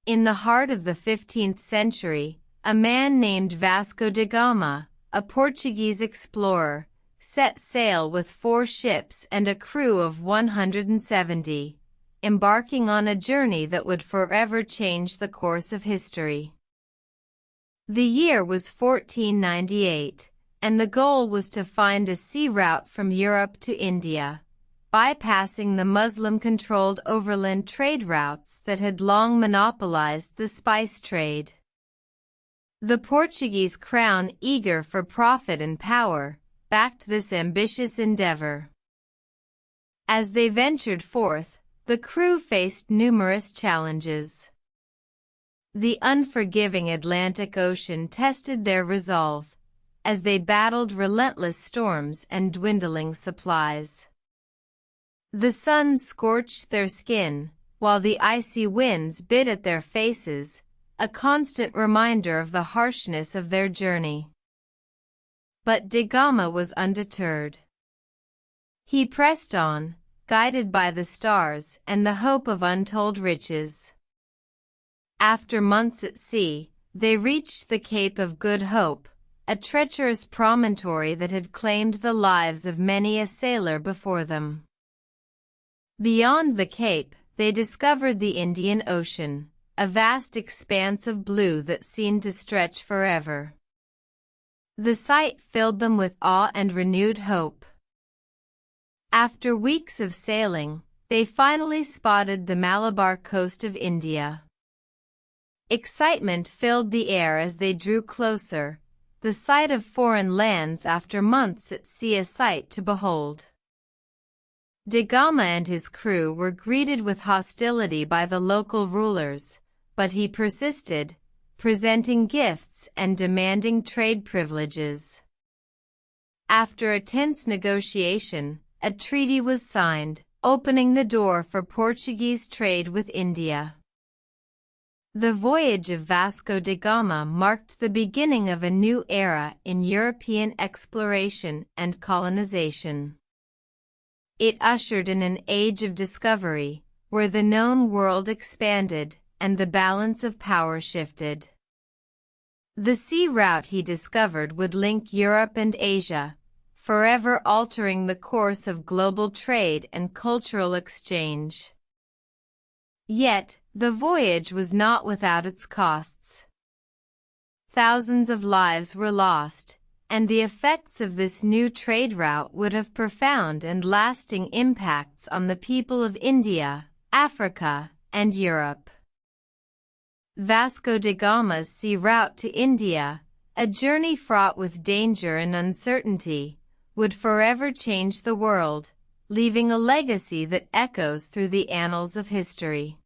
In the heart of the 15th century, a man named Vasco da Gama, a Portuguese explorer, set sail with 4 ships and a crew of 170, embarking on a journey that would forever change the course of history. The year was 1498, and the goal was to find a sea route from Europe to India, bypassing the Muslim-controlled overland trade routes that had long monopolized the spice trade. The Portuguese crown, eager for profit and power, backed this ambitious endeavor. As they ventured forth, the crew faced numerous challenges. The unforgiving Atlantic Ocean tested their resolve, as they battled relentless storms and dwindling supplies. The sun scorched their skin, while the icy winds bit at their faces, a constant reminder of the harshness of their journey. But da Gama was undeterred. He pressed on, guided by the stars and the hope of untold riches. After months at sea, they reached the Cape of Good Hope, a treacherous promontory that had claimed the lives of many a sailor before them. Beyond the cape, they discovered the Indian Ocean, a vast expanse of blue that seemed to stretch forever. The sight filled them with awe and renewed hope. After weeks of sailing, they finally spotted the Malabar coast of India. Excitement filled the air as they drew closer, the sight of foreign lands after months at sea a sight to behold. Da Gama and his crew were greeted with hostility by the local rulers, but he persisted, presenting gifts and demanding trade privileges. After a tense negotiation, a treaty was signed, opening the door for Portuguese trade with India. The voyage of Vasco da Gama marked the beginning of a new era in European exploration and colonization. It ushered in an age of discovery, where the known world expanded and the balance of power shifted. The sea route he discovered would link Europe and Asia, forever altering the course of global trade and cultural exchange. Yet, the voyage was not without its costs. Thousands of lives were lost, and the effects of this new trade route would have profound and lasting impacts on the people of India, Africa, and Europe. Vasco da Gama's sea route to India, a journey fraught with danger and uncertainty, would forever change the world, leaving a legacy that echoes through the annals of history.